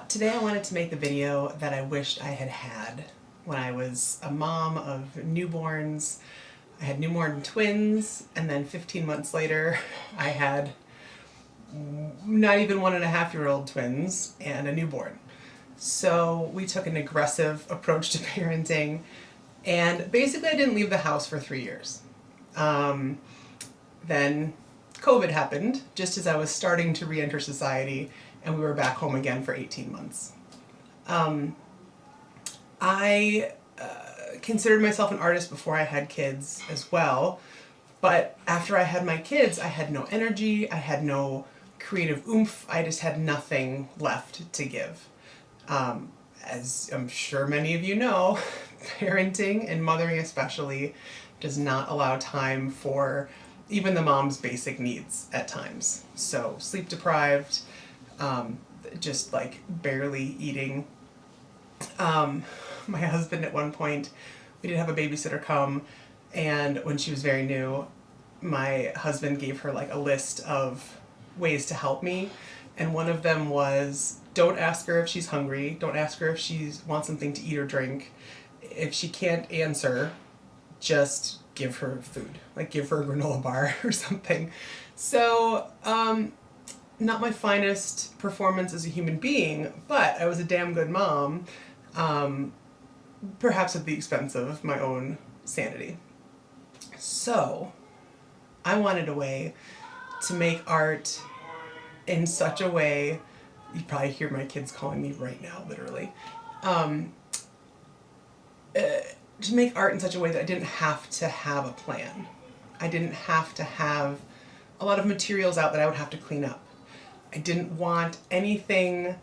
Today I wanted to make the video that I wished I had had when I was a mom of newborns. I had newborn twins, and then 15 months later I had not even 1.5-year-old twins and a newborn. So we took an aggressive approach to parenting, and basically I didn't leave the house for 3 years. Then COVID happened just as I was starting to re-enter society, and we were back home again for 18 months. I considered myself an artist before I had kids as well, but after I had my kids, I had no energy, I had no creative oomph, I just had nothing left to give. As I'm sure many of you know, parenting and mothering especially does not allow time for even the mom's basic needs at times. So sleep deprived, just like barely eating. My husband at one point, we did have a babysitter come, and when she was very new, my husband gave her like a list of ways to help me, and one of them was don't ask her if she's hungry, don't ask her if she wants something to eat or drink. If she can't answer, just give her food, like give her a granola bar or something. So, not my finest performance as a human being, but I was a damn good mom, perhaps at the expense of my own sanity. So, I wanted a way to make art in such a way, you probably hear my kids calling me right now, literally, to make art in such a way that I didn't have to have a plan. I didn't have to have a lot of materials out that I would have to clean up. I didn't want anything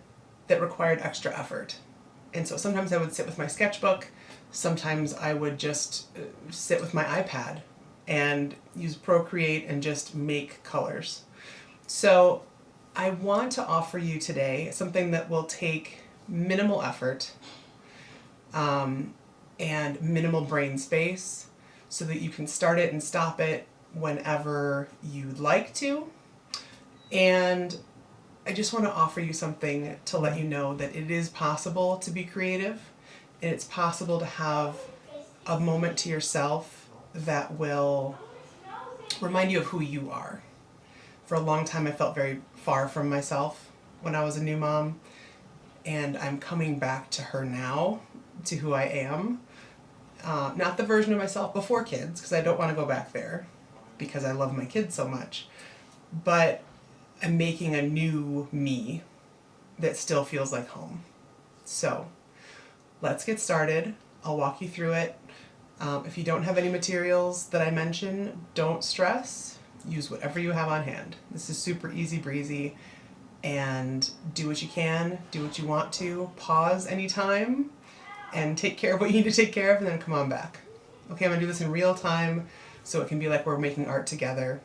that required extra effort. And so sometimes I would sit with my sketchbook, sometimes I would just sit with my iPad and use Procreate and just make colors. So I want to offer you today something that will take minimal effort and minimal brain space so that you can start it and stop it whenever you'd like to. And I just want to offer you something to let you know that it is possible to be creative, and it's possible to have a moment to yourself that will remind you of who you are. For a long time I felt very far from myself when I was a new mom, and I'm coming back to her now, to who I am. Not the version of myself before kids, because I don't want to go back there because I love my kids so much, but I'm making a new me that still feels like home. So let's get started. I'll walk you through it. If you don't have any materials that I mention, don't stress. Use whatever you have on hand. This is super easy breezy, and do what you can, do what you want to, pause anytime, and take care of what you need to take care of, and then come on back. Okay, I'm gonna do this in real time so it can be like we're making art together.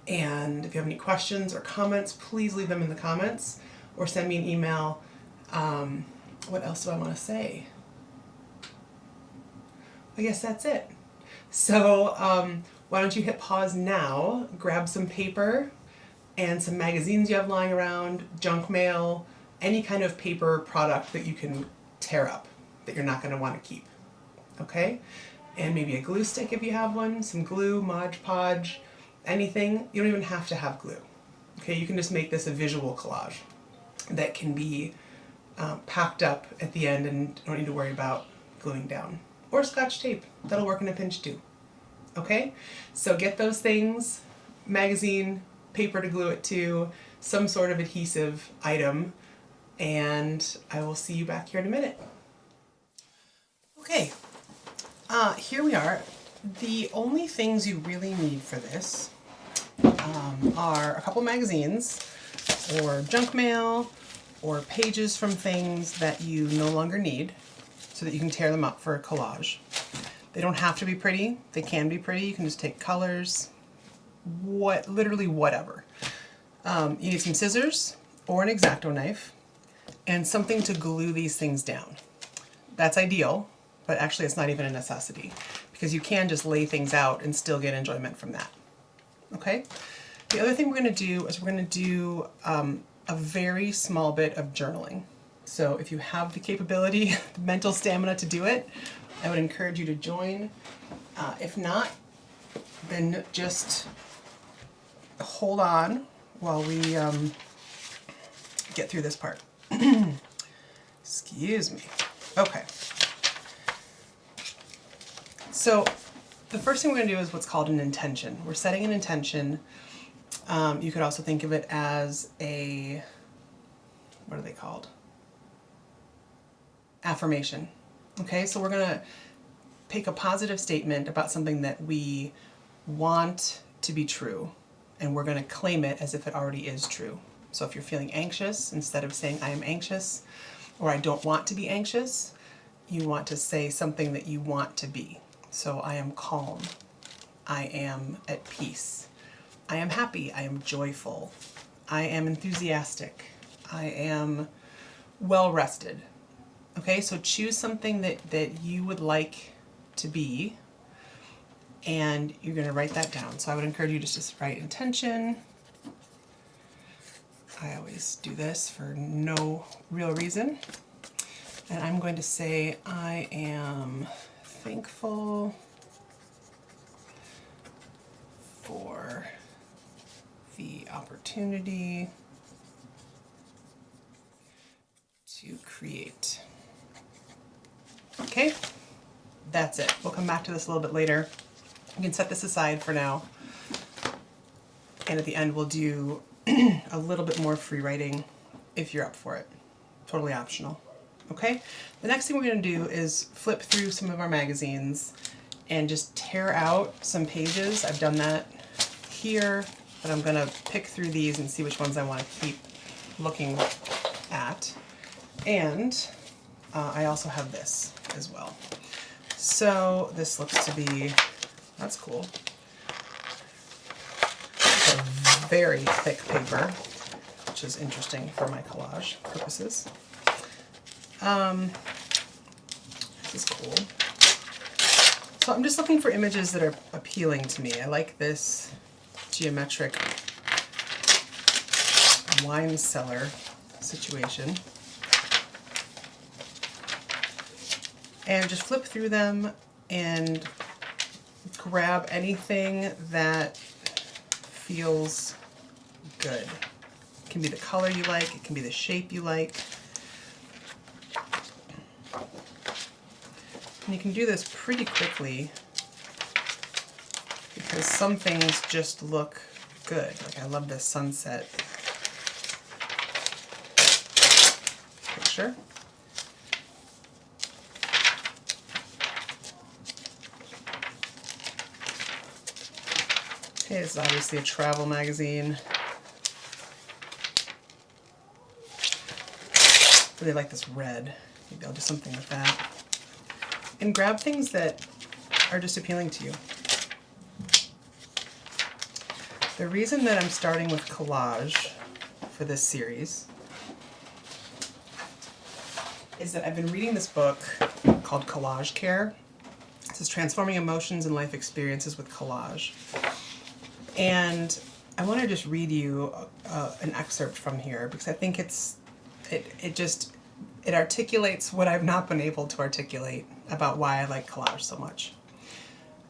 And if you have any questions or comments, please leave them in the comments or send me an email. What else do I want to say? I guess that's it. So why don't you hit pause now, grab some paper and some magazines you have lying around, junk mail, any kind of paper product that you can tear up that you're not going to want to keep. Okay? And maybe a glue stick if you have one, some glue, Mod Podge, anything. You don't even have to have glue. Okay, you can just make this a visual collage that can be packed up at the end and don't need to worry about gluing down. Or Scotch tape, that'll work in a pinch too. Okay, so get those things, magazine, paper to glue it to, some sort of adhesive item, and I will see you back here in a minute. Okay, here we are. The only things you really need for this are a couple magazines, or junk mail, or pages from things that you no longer need, so that you can tear them up for a collage. They don't have to be pretty. They can be pretty. You can just take colors, literally whatever. You need some scissors or an X-Acto knife and something to glue these things down. That's ideal, but actually it's not even a necessity because you can just lay things out and still get enjoyment from that. Okay? The other thing we're going to do is we're going to do a very small bit of journaling. So if you have the capability, the mental stamina to do it, I would encourage you to join. If not, then just hold on while we get through this part. Excuse me. Okay. So the first thing we're going to do is what's called an intention. We're setting an intention. You could also think of it as a, what are they called? Affirmation. Okay, so we're going to pick a positive statement about something that we want to be true, and we're going to claim it as if it already is true. So if you're feeling anxious, instead of saying I am anxious or I don't want to be anxious, you want to say something that you want to be. So I am calm. I am at peace. I am happy. I am joyful. I am enthusiastic. I am well rested. Okay, so choose something that you would like to be, and you're going to write that down. So I would encourage you to just write intention. I always do this for no real reason. And I'm going to say I am thankful for the opportunity to create. Okay, that's it. We'll come back to this a little bit later. You can set this aside for now. And at the end, we'll do a little bit more free writing if you're up for it. Totally optional. Okay, the next thing we're going to do is flip through some of our magazines and just tear out some pages. I've done that here, but I'm going to pick through these and see which ones I want to keep looking at. And I also have this as well. So this looks to be, that's cool. It's a very thick paper, which is interesting for my collage purposes. This is cool. So I'm just looking for images that are appealing to me. I like this geometric wine cellar situation. And just flip through them and grab anything that feels good. It can be the color you like, it can be the shape you like. And you can do this pretty quickly because some things just look good. Like I love this sunset picture. Okay, this is obviously a travel magazine. Really like this red. Maybe I'll do something with that. And grab things that are just appealing to you. The reason that I'm starting with collage for this series is that I've been reading this book called Collage Care. It says Transforming Emotions and Life Experiences with Collage. And I want to just read you an excerpt from here because I think it articulates what I've not been able to articulate about why I like collage so much.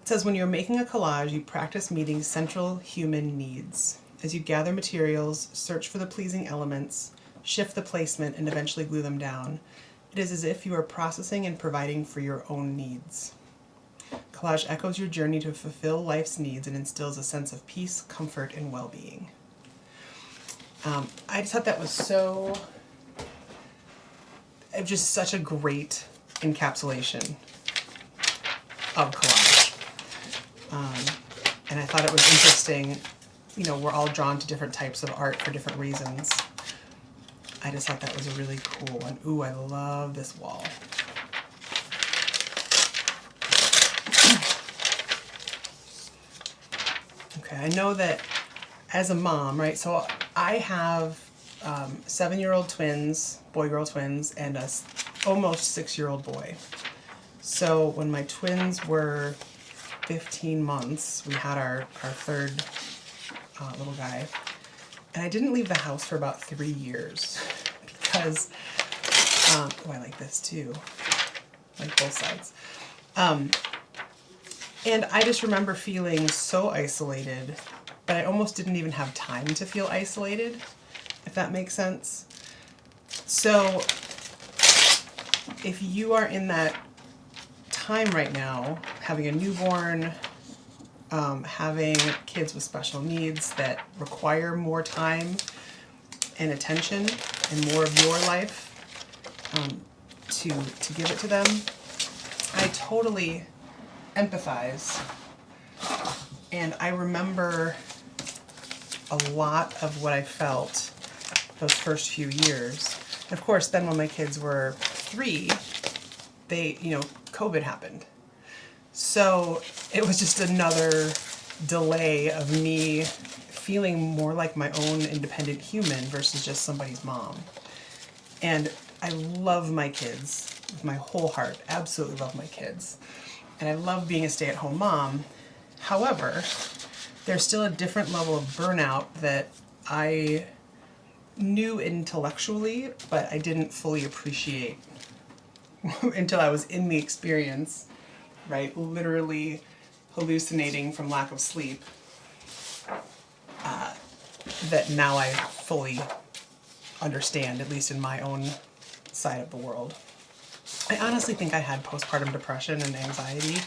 It says, when you're making a collage, you practice meeting central human needs. As you gather materials, search for the pleasing elements, shift the placement, and eventually glue them down, it is as if you are processing and providing for your own needs. Collage echoes your journey to fulfill life's needs and instills a sense of peace, comfort, and well-being. I just thought that was just such a great encapsulation of collage. And I thought it was interesting, you know, we're all drawn to different types of art for different reasons. I just thought that was a really cool one. Ooh, I love this wall. Okay, I know that as a mom, right, so I have 7-year-old twins, boy-girl twins, and a almost 6-year-old boy. So when my twins were 15 months, we had our third little guy. And I didn't leave the house for about 3 years because, oh, I like this too, like both sides. And I just remember feeling so isolated, but I almost didn't even have time to feel isolated, if that makes sense. So if you are in that time right now, having a newborn, having kids with special needs that require more time and attention and more of your life to give it to them, I totally empathize. And I remember a lot of what I felt those first few years. And of course, then when my kids were 3, COVID happened. So it was just another delay of me feeling more like my own independent human versus just somebody's mom. And I love my kids with my whole heart, absolutely love my kids. And I love being a stay-at-home mom. However, there's still a different level of burnout that I knew intellectually, but I didn't fully appreciate until I was in the experience, right? Literally hallucinating from lack of sleep. That now I fully understand, at least in my own side of the world. I honestly think I had postpartum depression and anxiety.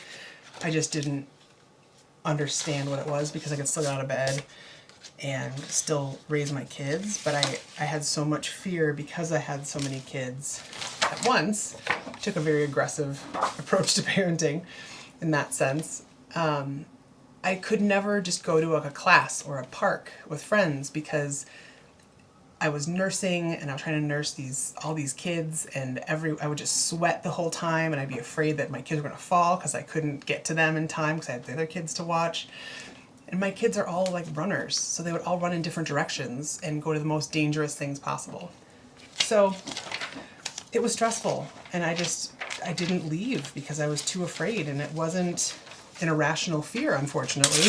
I just didn't understand what it was because I could still get out of bed and still raise my kids. But I had so much fear because I had so many kids at once. I took a very aggressive approach to parenting in that sense. I could never just go to a class or a park with friends because I was nursing and I was trying to nurse all these kids, and I would just sweat the whole time, and I'd be afraid that my kids were going to fall because I couldn't get to them in time because I had the other kids to watch. And my kids are all like runners, so they would all run in different directions and go to the most dangerous things possible. So it was stressful, and I didn't leave because I was too afraid, and it wasn't an irrational fear, unfortunately.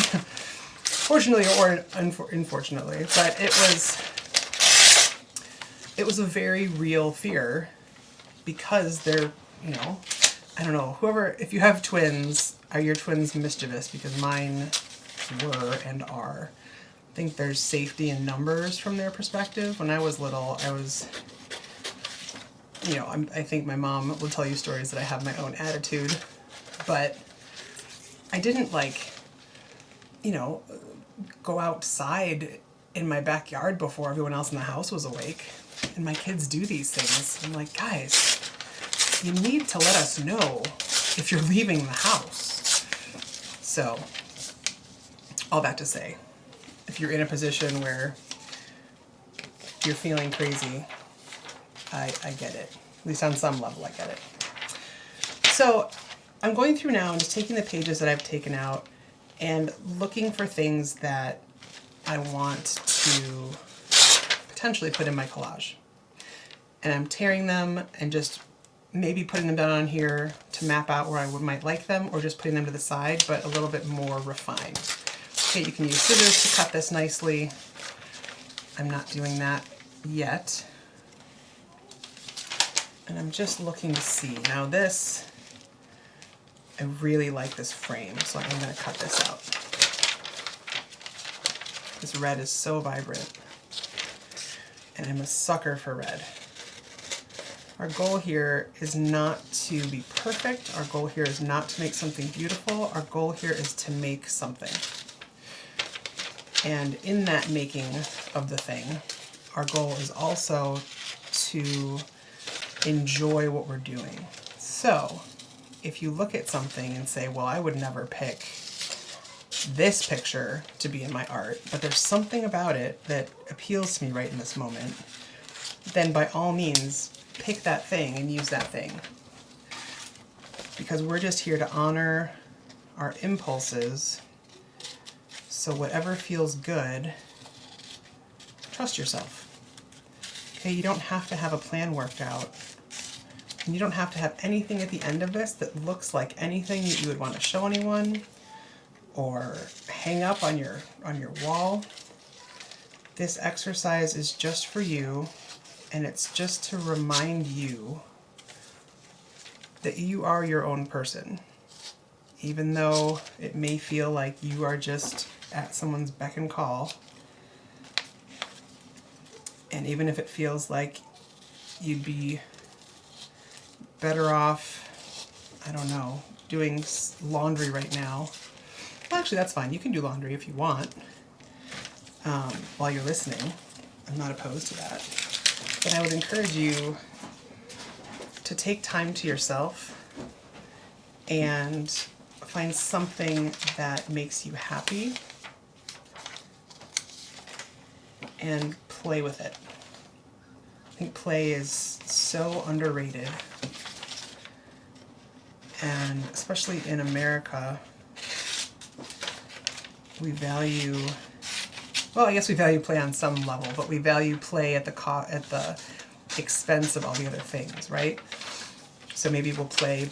Fortunately or unfortunately, but it was a very real fear because they're, I don't know, if you have twins, are your twins mischievous? Because mine were and are. I think there's safety in numbers from their perspective. When I was little, I was, I think my mom will tell you stories that I have my own attitude, but I didn't go outside in my backyard before everyone else in the house was awake. And my kids do these things. I'm like, guys, you need to let us know if you're leaving the house. So, all that to say, if you're in a position where you're feeling crazy, I get it. At least on some level, I get it. So, I'm going through now and just taking the pages that I've taken out and looking for things that I want to potentially put in my collage. And I'm tearing them and just maybe putting them down on here to map out where I might like them, or just putting them to the side, but a little bit more refined. Okay, you can use scissors to cut this nicely. I'm not doing that yet. And I'm just looking to see. Now this, I really like this frame, so I'm going to cut this out. This red is so vibrant, and I'm a sucker for red. Our goal here is not to be perfect. Our goal here is not to make something beautiful. Our goal here is to make something. And in that making of the thing, our goal is also to enjoy what we're doing. So, if you look at something and say, well, I would never pick this picture to be in my art, but there's something about it that appeals to me right in this moment, then by all means, pick that thing and use that thing. Because we're just here to honor our impulses. So whatever feels good, trust yourself. Okay, you don't have to have a plan worked out. And you don't have to have anything at the end of this that looks like anything that you would want to show anyone or hang up on your wall. This exercise is just for you, and it's just to remind you that you are your own person. Even though it may feel like you are just at someone's beck and call, and even if it feels like you'd be better off, I don't know, doing laundry right now. Well, actually, that's fine. You can do laundry if you want while you're listening. I'm not opposed to that. But I would encourage you to take time to yourself and find something that makes you happy and play with it. I think play is so underrated, and especially in America, we value, well, I guess we value play on some level, but we value play at the expense of all the other things, right? So maybe we'll play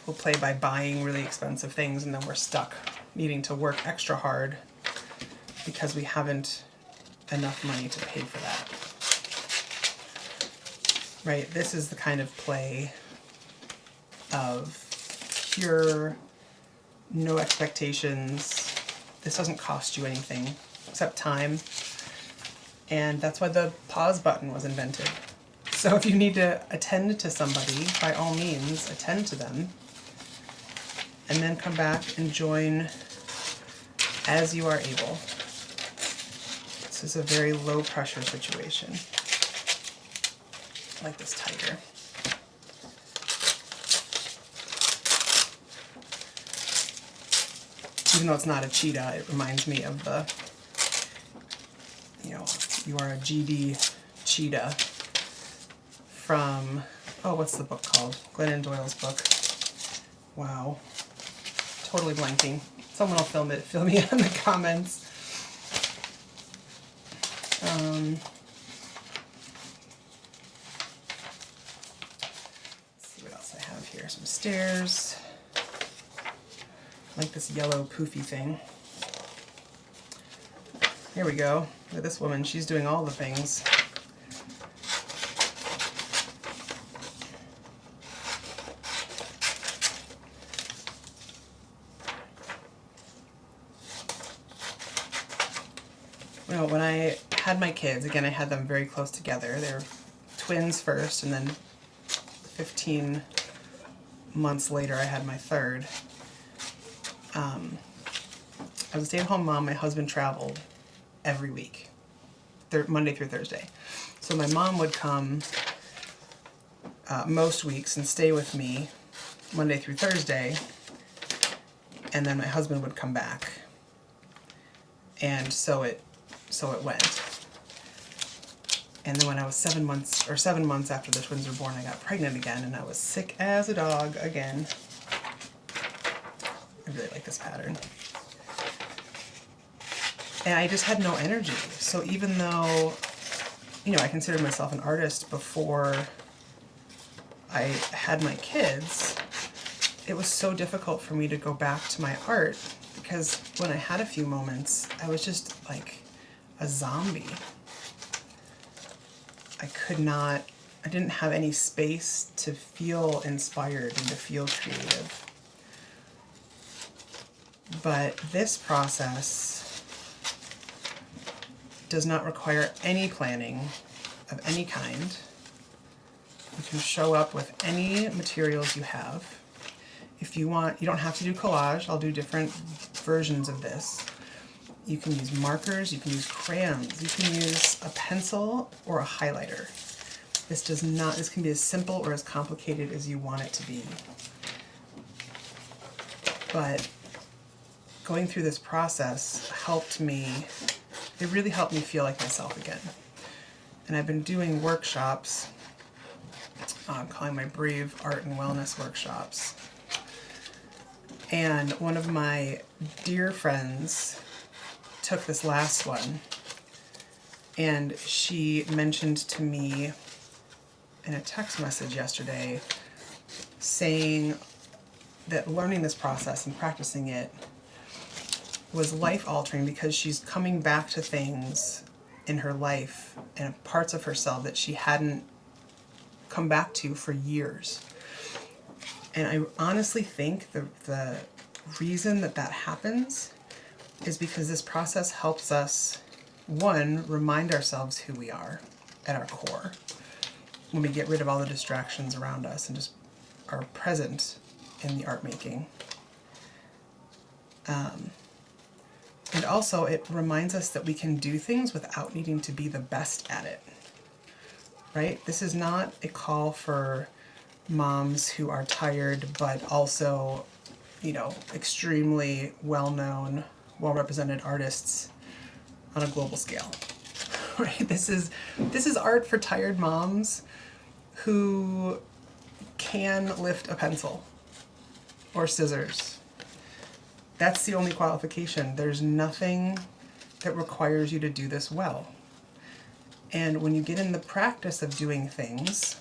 by buying really expensive things, and then we're stuck needing to work extra hard because we haven't enough money to pay for that. Right? This is the kind of play of pure, no expectations. This doesn't cost you anything except time. And that's why the pause button was invented. So if you need to attend to somebody, by all means, attend to them. And then come back and join as you are able. This is a very low pressure situation. I like this tighter. Even though it's not a cheetah, it reminds me of the, you are a GD cheetah from, oh, what's the book called? Glennon Doyle's book. Wow. Totally blanking. Someone will fill me in the comments. Let's see what else I have here. Some stairs. I like this yellow poofy thing. Here we go. Look at this woman. She's doing all the things. When I had my kids, again, I had them very close together. They were twins first, and then 15 months later, I had my third. I was a stay-at-home mom. My husband traveled every week, Monday through Thursday. So my mom would come most weeks and stay with me Monday through Thursday, and then my husband would come back. And so it went. And then when I was 7 months after the twins were born, I got pregnant again, and I was sick as a dog again. I really like this pattern. And I just had no energy. So even though, I considered myself an artist before I had my kids, it was so difficult for me to go back to my art, because when I had a few moments, I was just like a zombie. I didn't have any space to feel inspired and to feel creative. But this process does not require any planning of any kind. You can show up with any materials you have. If you want, you don't have to do collage. I'll do different versions of this. You can use markers, you can use crayons, you can use a pencil or a highlighter. This can be as simple or as complicated as you want it to be. But going through this process it really helped me feel like myself again. And I've been doing workshops, I'm calling my Brave Art and Wellness workshops. And one of my dear friends took this last one, and she mentioned to me in a text message yesterday saying that learning this process and practicing it was life-altering because she's coming back to things in her life and parts of herself that she hadn't come back to for years. And I honestly think the reason that happens is because this process helps us, one, remind ourselves who we are at our core when we get rid of all the distractions around us and just are present in the art making. And also it reminds us that we can do things without needing to be the best at it, right? This is not a call for moms who are tired but also, you know, extremely well-known, well-represented artists on a global scale, right? This is art for tired moms who can lift a pencil or scissors. That's the only qualification. There's nothing that requires you to do this well. And when you get in the practice of doing things,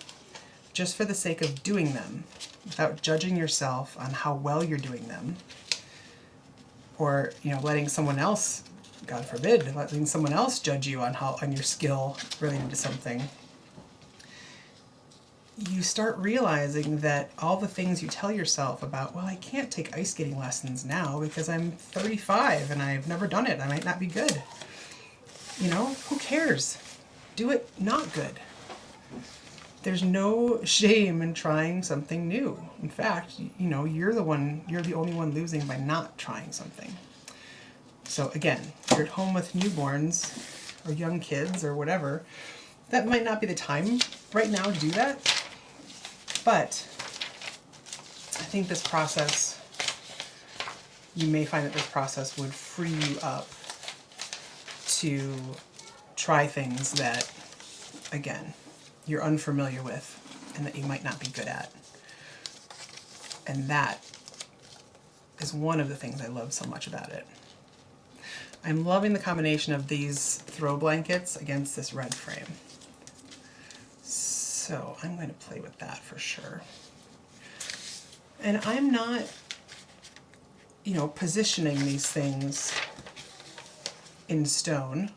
just for the sake of doing them, without judging yourself on how well you're doing them, or, you know, letting someone else, God forbid, letting someone else judge you on your skill related to something, you start realizing that all the things you tell yourself about, well, I can't take ice skating lessons now because I'm 35 and I've never done it. I might not be good. You know, who cares? Do it not good. There's no shame in trying something new. In fact, you know, you're the only one losing by not trying something. So again, if you're at home with newborns or young kids or whatever, that might not be the time right now to do that. But I think this process, you may find that this process would free you up to try things that, again, you're unfamiliar with and that you might not be good at. And that is one of the things I love so much about it. I'm loving the combination of these throw blankets against this red frame. So I'm going to play with that for sure. And I'm not, you know, positioning these things in stone.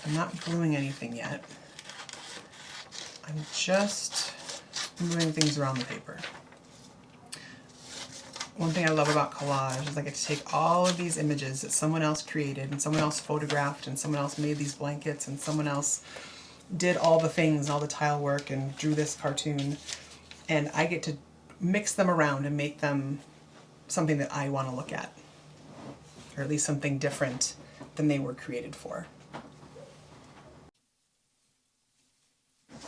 I'm not gluing anything yet. I'm just moving things around the paper. One thing I love about collage is I get to take all of these images that someone else created and someone else photographed and someone else made these blankets and someone else did all the things, all the tile work and drew this cartoon, and I get to mix them around and make them something that I want to look at, or at least something different than they were created for.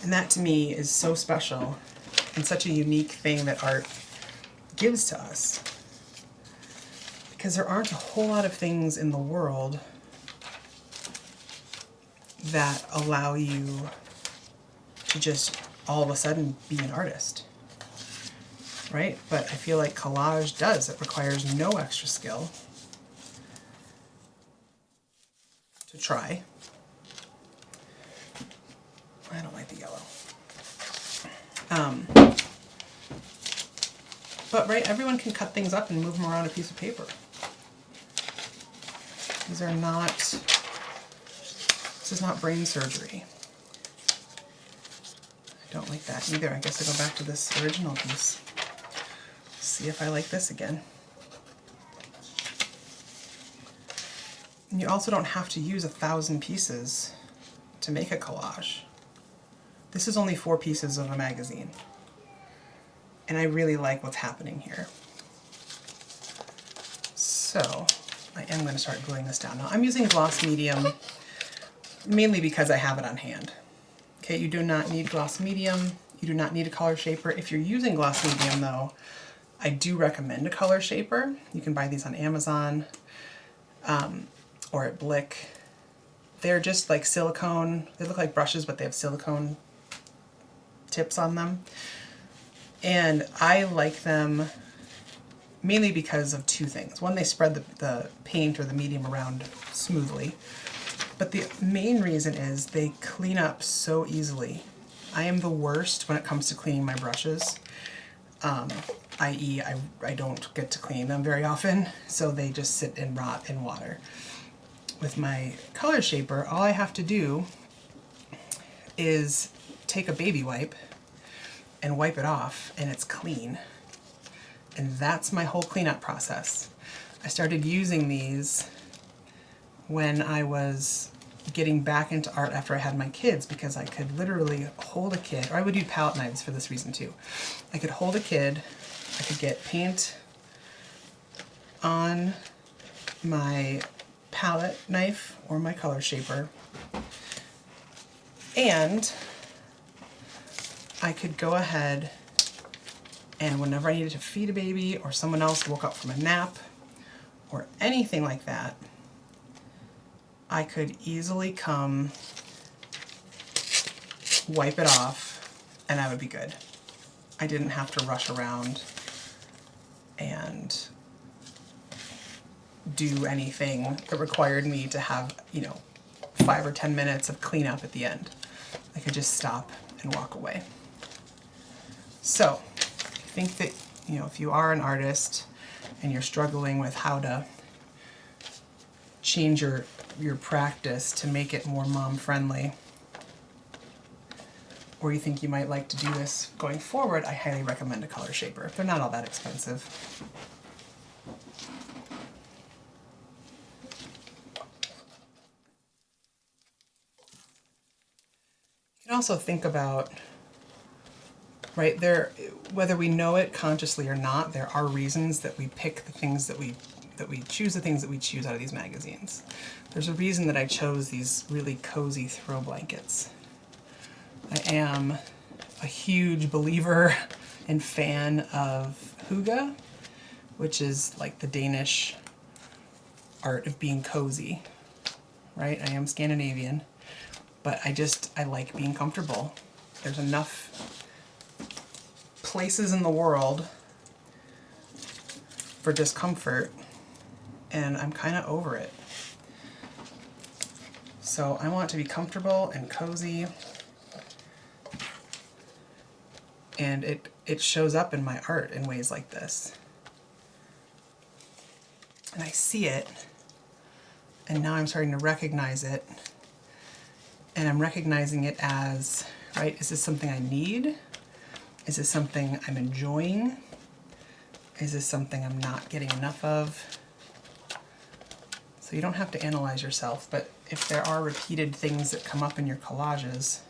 And that to me is so special and such a unique thing that art gives to us, because there aren't a whole lot of things in the world that allow you to just all of a sudden be an artist, right? But I feel like collage does. It requires no extra skill to try. I don't like the yellow. But right, everyone can cut things up and move them around a piece of paper. These are not, this is not brain surgery. I don't like that either. I guess I'll go back to this original piece. See if I like this again. And you also don't have to use 1,000 pieces to make a collage. This is only 4 pieces of a magazine. And I really like what's happening here. So I am going to start gluing this down. Now I'm using gloss medium mainly because I have it on hand. Okay, you do not need gloss medium. You do not need a color shaper. If you're using gloss medium though, I do recommend a color shaper. You can buy these on Amazon or at Blick. They're just like silicone. They look like brushes, but they have silicone tips on them. And I like them mainly because of 2 things. One, they spread the paint or the medium around smoothly. But the main reason is they clean up so easily. I am the worst when it comes to cleaning my brushes. i.e. I don't get to clean them very often, so they just sit and rot in water. With my color shaper, all I have to do is take a baby wipe and wipe it off, and it's clean. And that's my whole cleanup process. I started using these when I was getting back into art after I had my kids, because I could literally hold a kid, or I would use palette knives for this reason too. I could hold a kid, I could get paint on my palette knife or my color shaper, and I could go ahead and whenever I needed to feed a baby, or someone else woke up from a nap or anything like that, I could easily come, wipe it off, and I would be good. I didn't have to rush around and do anything that required me to have, 5 or 10 minutes of cleanup at the end. I could just stop and walk away. So, I think that, if you are an artist and you're struggling with how to change your practice to make it more mom-friendly, or you think you might like to do this going forward, I highly recommend a color shaper. They're not all that expensive. You can also think about, right, whether we know it consciously or not, there are reasons that we pick the things that we choose the things that we choose out of these magazines. There's a reason that I chose these really cozy throw blankets. I am a huge believer and fan of hygge, which is like the Danish art of being cozy, right? I am Scandinavian, but I like being comfortable. There's enough places in the world for discomfort, and I'm kind of over it. So I want to be comfortable and cozy, and it shows up in my art in ways like this. And I see it, and now I'm starting to recognize it, and I'm recognizing it as, right, is this something I need? Is this something I'm enjoying? Is this something I'm not getting enough of? So you don't have to analyze yourself, but if there are repeated things that come up in your collages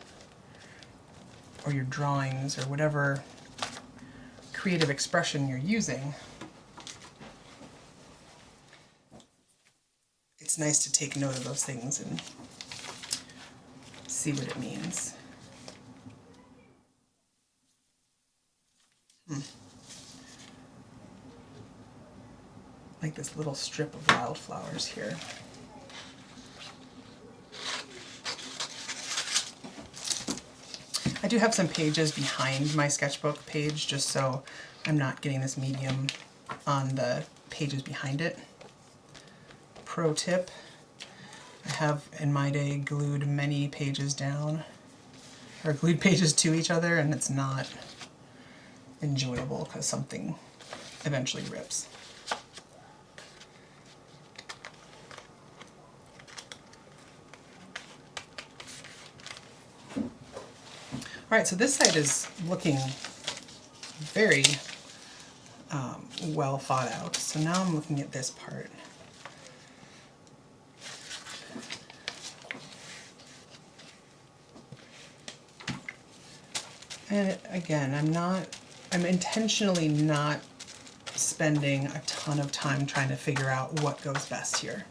or your drawings or whatever creative expression you're using, it's nice to take note of those things and see what it means. Like this little strip of wildflowers here. I do have some pages behind my sketchbook page, just so I'm not getting this medium on the pages behind it. Pro tip, I have in my day glued many pages down, or glued pages to each other, and it's not enjoyable because something eventually rips. All right, so this side is looking very well thought out. So now I'm looking at this part. And again, I'm intentionally not spending a ton of time trying to figure out what goes best here.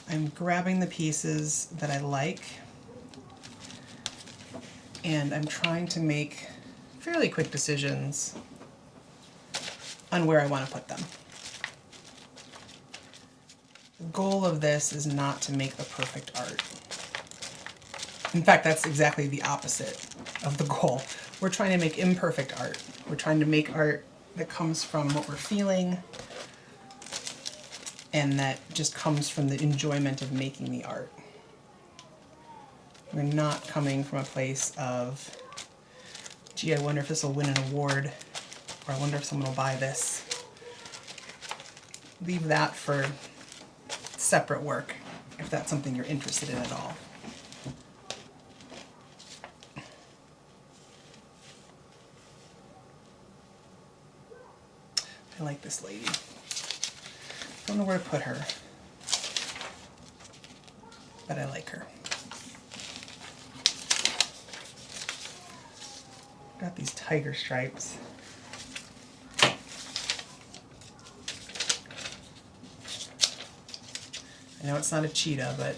I'm grabbing the pieces that I like, and I'm trying to make fairly quick decisions on where I want to put them. The goal of this is not to make the perfect art. In fact, that's exactly the opposite of the goal. We're trying to make imperfect art. We're trying to make art that comes from what we're feeling and that just comes from the enjoyment of making the art. We're not coming from a place of, gee, I wonder if this will win an award. or I wonder if someone will buy this. Leave that for separate work, if that's something you're interested in at all. I like this lady. Don't know where to put her, but I like her. Got these tiger stripes. I know it's not a cheetah, but it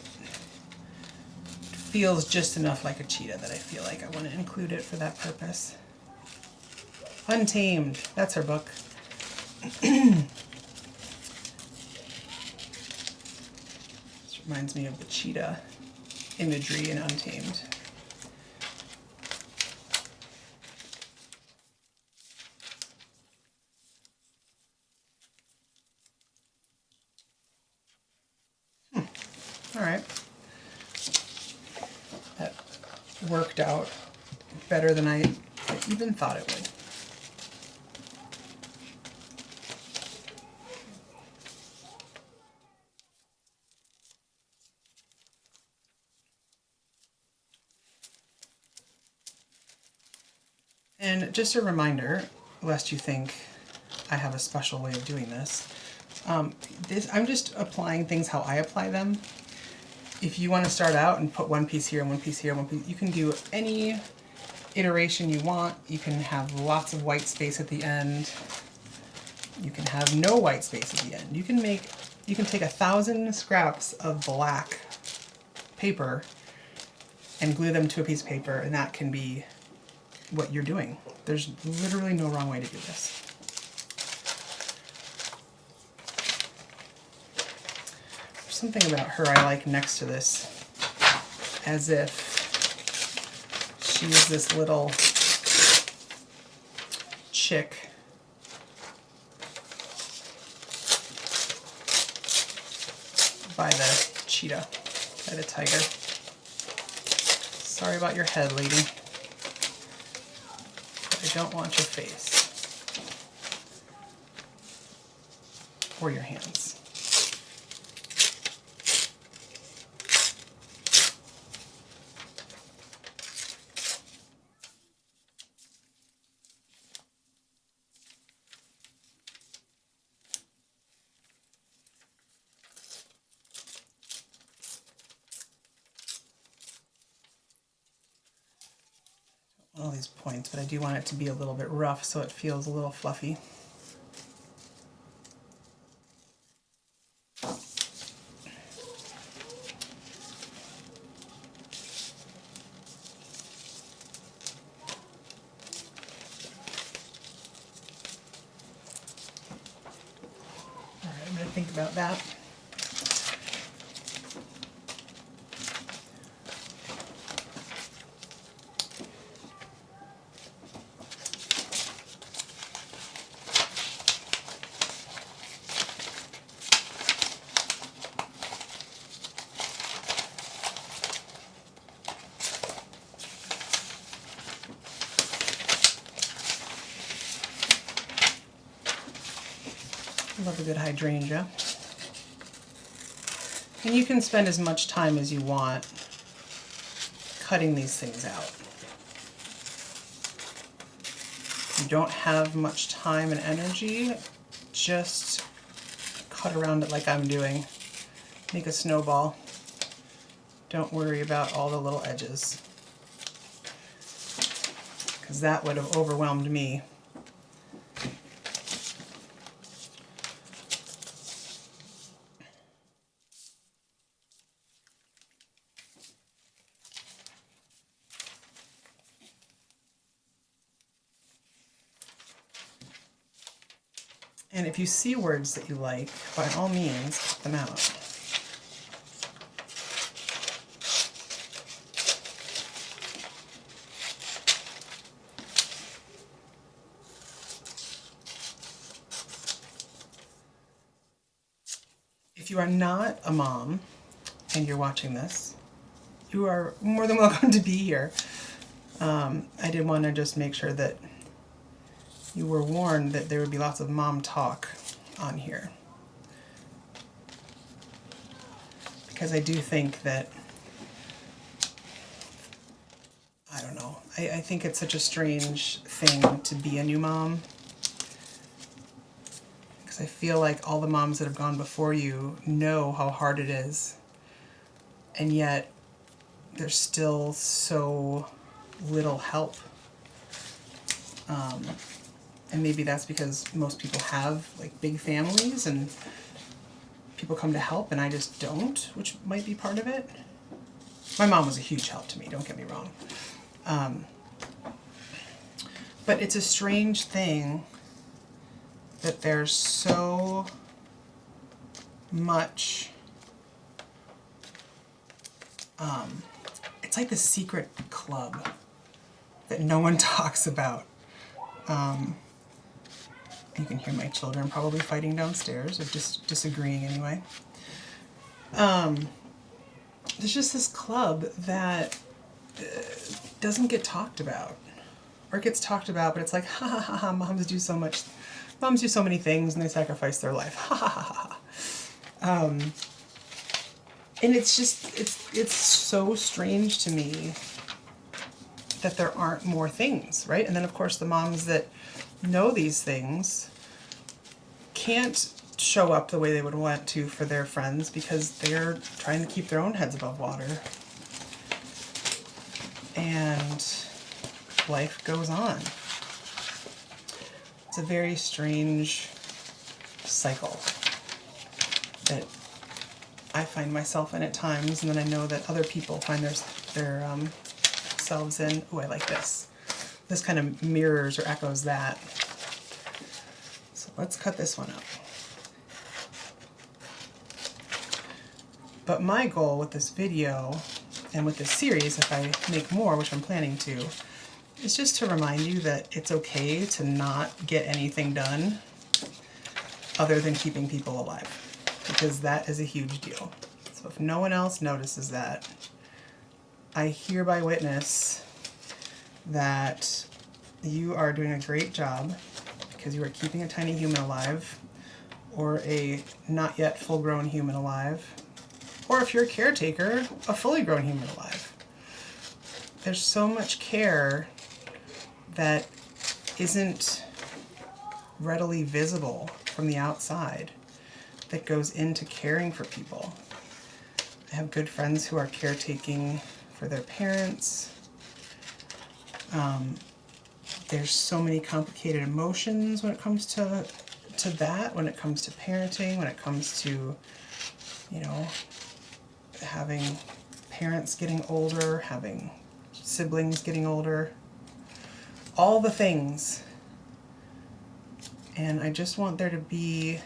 feels just enough like a cheetah that I feel like I want to include it for that purpose. Untamed, that's her book. This reminds me of the cheetah imagery in Untamed. All right. That worked out better than I even thought it would. And just a reminder, lest you think I have a special way of doing this, I'm just applying things how I apply them. If you want to start out and put one piece here, one piece here, one piece, you can do any iteration you want. You can have lots of white space at the end. You can have no white space at the end. You can take 1,000 scraps of black paper and glue them to a piece of paper, and that can be what you're doing. There's literally no wrong way to do this. There's something about her I like next to this, as if she's this little chick by the cheetah, by the tiger. Sorry about your head, lady. I don't want your face or your hands. All these points, but I do want it to be a little bit rough so it feels a little fluffy. All right, I'm going to think about that. Love a good hydrangea. And you can spend as much time as you want cutting these things out. If you don't have much time and energy, just cut around it like I'm doing. Make a snowball. Don't worry about all the little edges, because that would have overwhelmed me. And if you see words that you like, by all means, cut them out. If you are not a mom and you're watching this, you are more than welcome to be here. I did want to just make sure that you were warned that there would be lots of mom talk on here. Because I do think that, I don't know, I think it's such a strange thing to be a new mom. Because I feel like all the moms that have gone before you know how hard it is. And yet, there's still so little help. And maybe that's because most people have like big families and people come to help and I just don't, which might be part of it. My mom was a huge help to me, don't get me wrong. But it's a strange thing that there's so much, it's like the secret club that no one talks about. You can hear my children probably fighting downstairs, or just disagreeing anyway. There's just this club that doesn't get talked about. Or it gets talked about, but it's like, ha ha ha ha, moms do so many things and they sacrifice their life. Ha ha ha ha. And it's just, it's so strange to me that there aren't more things, right? And then of course the moms that know these things can't show up the way they would want to for their friends because they're trying to keep their own heads above water. And life goes on. It's a very strange cycle that I find myself in at times, and then I know that other people find themselves in. Ooh, I like this. This kind of mirrors or echoes that. So let's cut this one up. But my goal with this video and with this series, if I make more, which I'm planning to, is just to remind you that it's okay to not get anything done other than keeping people alive, because that is a huge deal. So if no one else notices that, I hereby witness that you are doing a great job because you are keeping a tiny human alive, or a not yet full-grown human alive, or if you're a caretaker, a fully grown human alive. There's so much care that isn't readily visible from the outside that goes into caring for people. I have good friends who are caretaking for their parents. There's so many complicated emotions when it comes to that, when it comes to parenting, when it comes to, you know, having parents getting older, having siblings getting older, all the things. And I just want there to be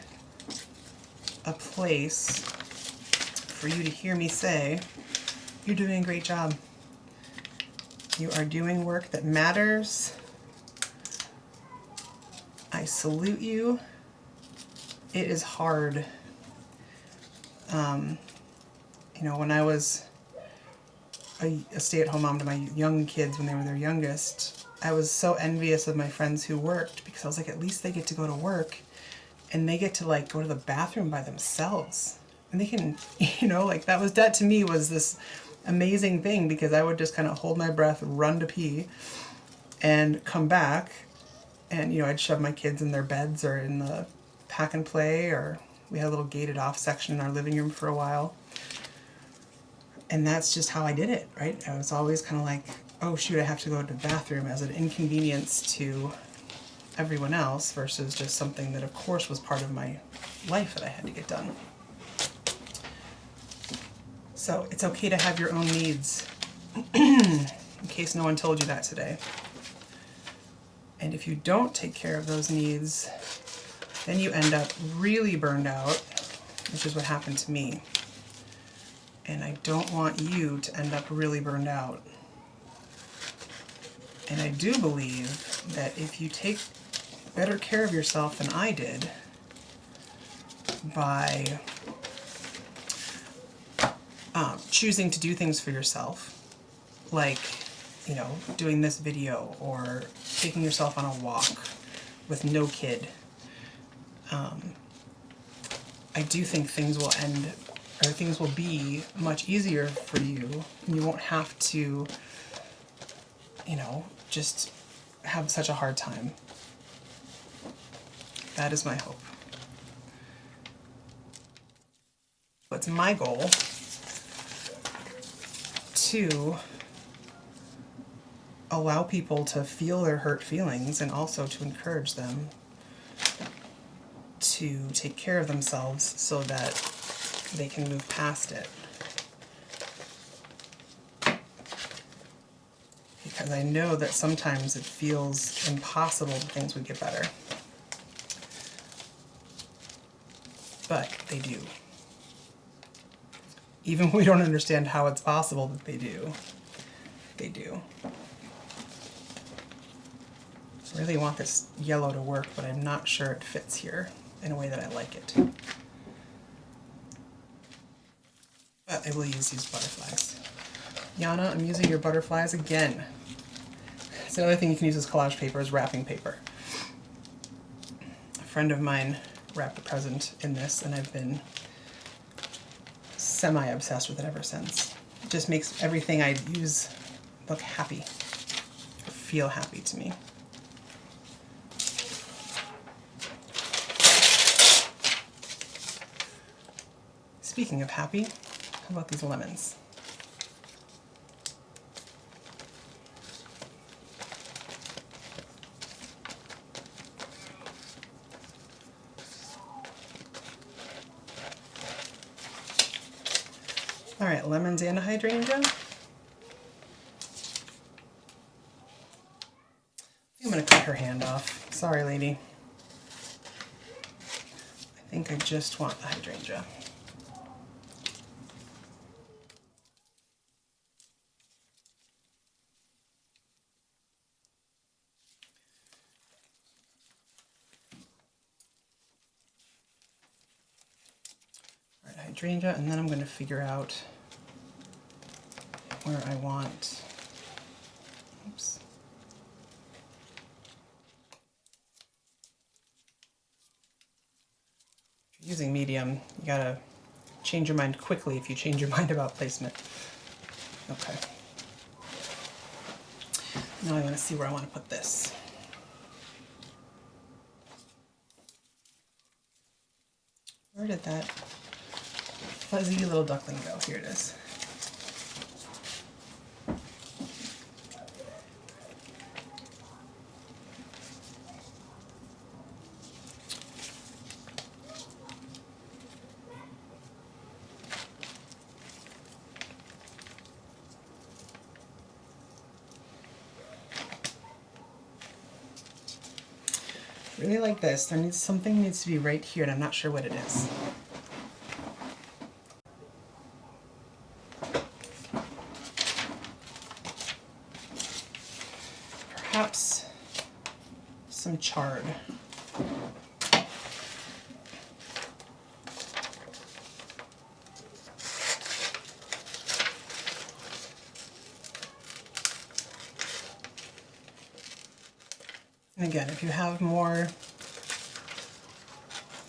a place for you to hear me say, you're doing a great job. You are doing work that matters. I salute you. It is hard. You know, when I was a stay-at-home mom to my young kids when they were their youngest, I was so envious of my friends who worked, because I was like, at least they get to go to work and they get to like go to the bathroom by themselves. And they can, you know, like that to me was this amazing thing, because I would just kind of hold my breath, run to pee, and come back, and, you know, I'd shove my kids in their beds or in the pack and play, or we had a little gated off section in our living room for a while. And that's just how I did it, right? I was always kind of like, oh shoot, I have to go to the bathroom, as an inconvenience to everyone else versus just something that of course was part of my life that I had to get done. So it's okay to have your own needs, in case no one told you that today. And if you don't take care of those needs, then you end up really burned out, which is what happened to me. And I don't want you to end up really burned out. And I do believe that if you take better care of yourself than I did by choosing to do things for yourself, like, you know, doing this video, or taking yourself on a walk, with no kid, I do think things will end, or things will be much easier for you, and you won't have to, you know, just have such a hard time. That is my hope. It's my goal to allow people to feel their hurt feelings and also to encourage them to take care of themselves so that they can move past it. Because I know that sometimes it feels impossible that things would get better. But they do. Even when we don't understand how it's possible that they do. They do. I really want this yellow to work, but I'm not sure it fits here in a way that I like it. But I will use these butterflies. Yana, I'm using your butterflies again. It's another thing you can use as collage paper is wrapping paper. A friend of mine wrapped a present in this, and I've been semi-obsessed with it ever since. It just makes everything I use look happy, or feel happy to me. Speaking of happy, how about these lemons? All right, lemons and a hydrangea. I'm gonna cut her hand off. Sorry, lady. I think I just want the hydrangea. All right, hydrangea, and then I'm gonna figure out where I want, oops. If you're using medium, you gotta change your mind quickly if you change your mind about placement. Okay. Now I want to see where I want to put this. Where did that fuzzy little duckling go? Here it is. Really like this. Something needs to be right here, and I'm not sure what it is. Perhaps some chard. And again, if you have more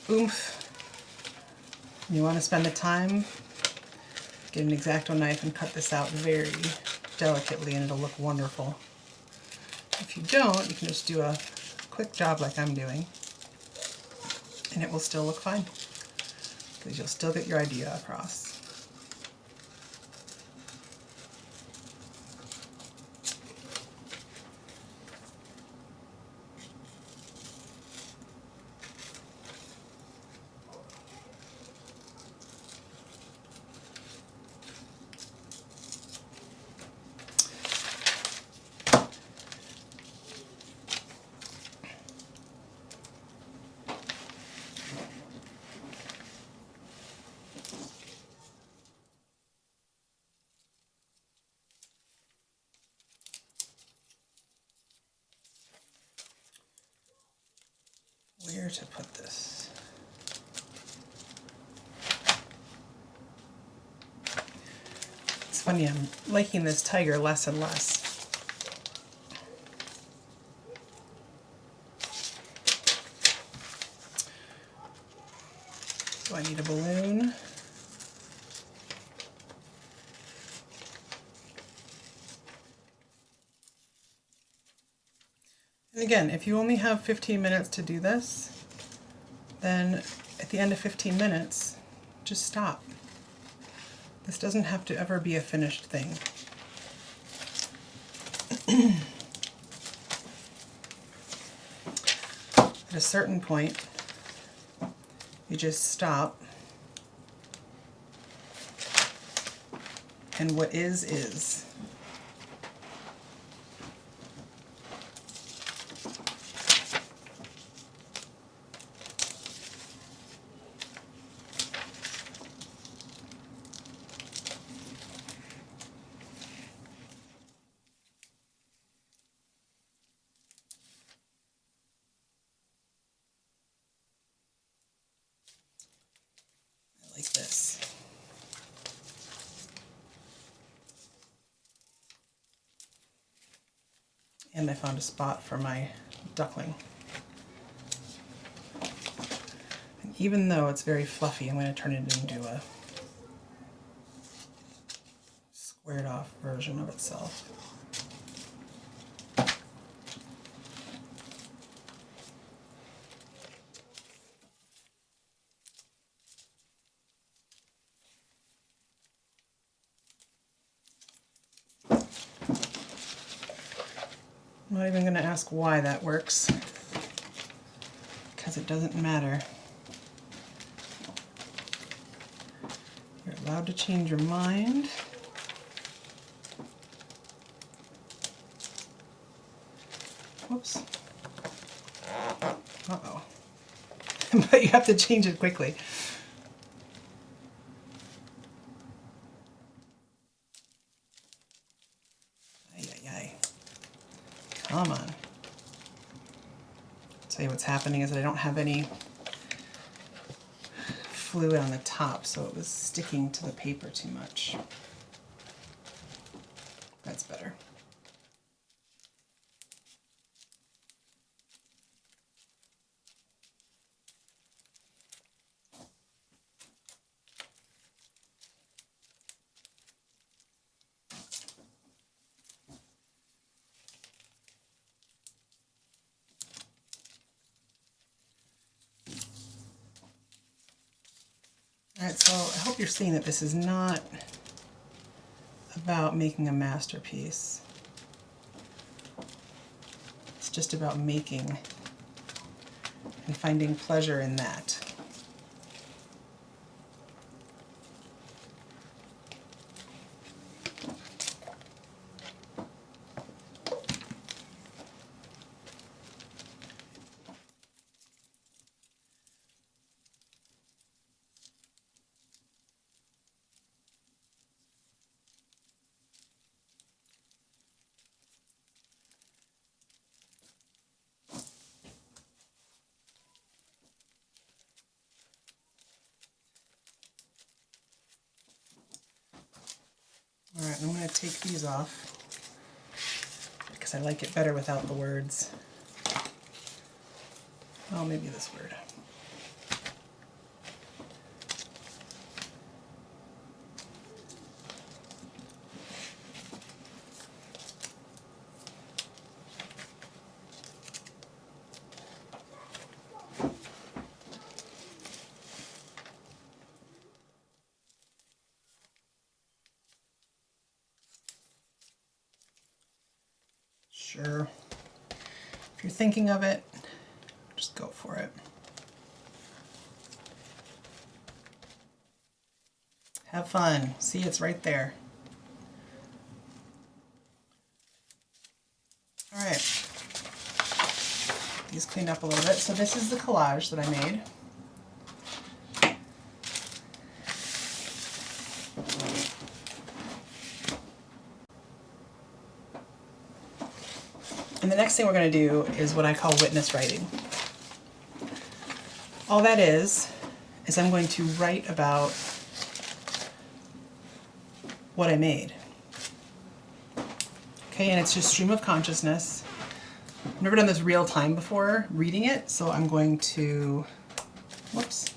oomph, you want to spend the time, get an X-Acto knife and cut this out very delicately, and it'll look wonderful. If you don't, you can just do a quick job like I'm doing, and it will still look fine, because you'll still get your idea across. Where to put this? It's funny, I'm liking this tiger less and less. So I need a balloon. And again, if you only have 15 minutes to do this, then at the end of 15 minutes, just stop. This doesn't have to ever be a finished thing. At a certain point, you just stop, and what is. Like this. And I found a spot for my duckling. And even though it's very fluffy, I'm going to turn it into a squared off version of itself. I'm not even going to ask why that works, because it doesn't matter. You're allowed to change your mind. Whoops. Uh-oh. But you have to change it quickly. Come on. Tell you what's happening is that I don't have any fluid on the top, so it was sticking to the paper too much. That's better. Alright, so I hope you're seeing that this is not about making a masterpiece. It's just about making and finding pleasure in that. Alright, I'm going to take these off because I like it better without the words. Oh, maybe this word. Sure. If you're thinking of it, just go for it. Have fun. See, it's right there. All right. These cleaned up a little bit. So this is the collage that I made. And the next thing we're going to do is what I call witness writing. All that is I'm going to write about what I made. Okay, and it's just stream of consciousness. I've never done this real time before reading it, so I'm going to, whoops.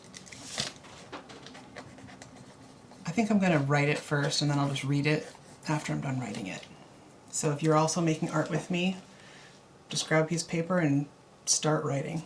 think I'm going to write it first and then I'll just read it after I'm done writing it. So if you're also making art with me, just grab a piece of paper and start writing.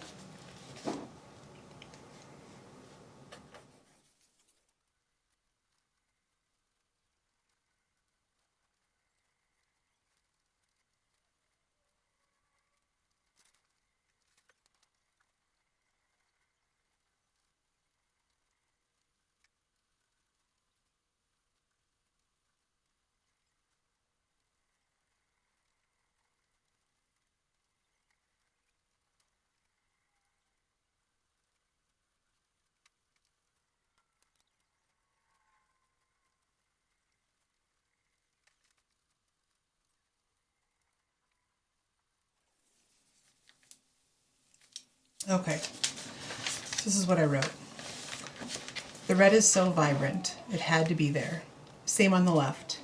Okay, this is what I wrote. The red is so vibrant, it had to be there. Same on the left.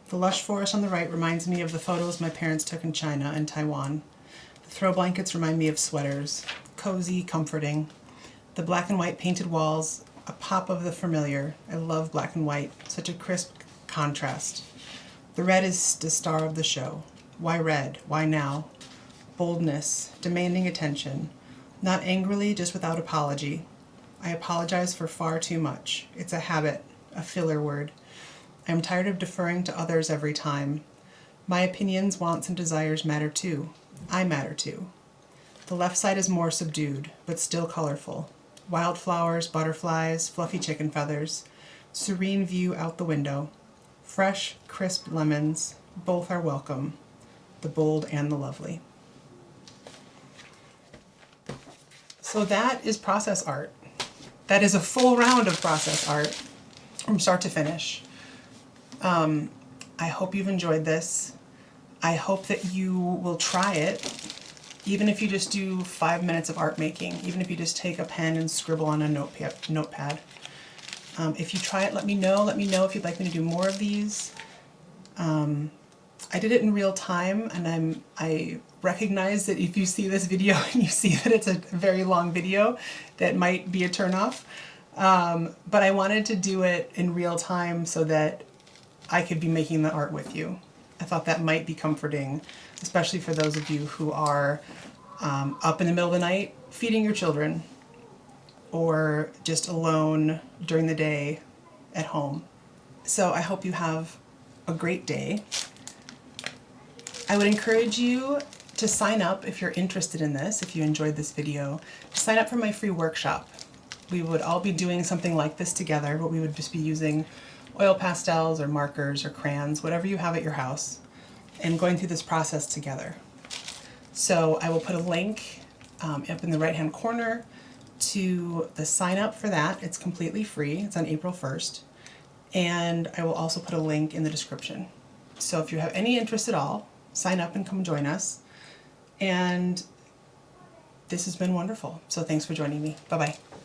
The lush forest on the right reminds me of the photos my parents took in China and Taiwan. The throw blankets remind me of sweaters, cozy, comforting. The black and white painted walls, a pop of the familiar. I love black and white, such a crisp contrast. The red is the star of the show. Why red? Why now? Boldness, demanding attention. Not angrily, just without apology. I apologize for far too much. It's a habit, a filler word. I am tired of deferring to others every time. My opinions, wants, and desires matter too. I matter too. The left side is more subdued, but still colorful. Wildflowers, butterflies, fluffy chicken feathers. Serene view out the window. Fresh, crisp lemons. Both are welcome. The bold and the lovely. So that is process art. That is a full round of process art from start to finish. I hope you've enjoyed this. I hope that you will try it, even if you just do 5 minutes of art making, even if you just take a pen and scribble on a notepad. If you try it, let me know. Let me know if you'd like me to do more of these. I did it in real time, and I recognize that if you see this video and you see that it's a very long video, that might be a turnoff. But I wanted to do it in real time so that I could be making the art with you. I thought that might be comforting, especially for those of you who are up in the middle of the night feeding your children, or just alone during the day at home. So I hope you have a great day. I would encourage you to sign up if you're interested in this, if you enjoyed this video, to sign up for my free workshop. We would all be doing something like this together, but we would just be using oil pastels or markers or crayons, whatever you have at your house, and going through this process together. So I will put a link up in the right-hand corner to the sign up for that. It's completely free. It's on April 1st. And I will also put a link in the description. So if you have any interest at all, sign up and come join us. And this has been wonderful. So thanks for joining me. Bye-bye.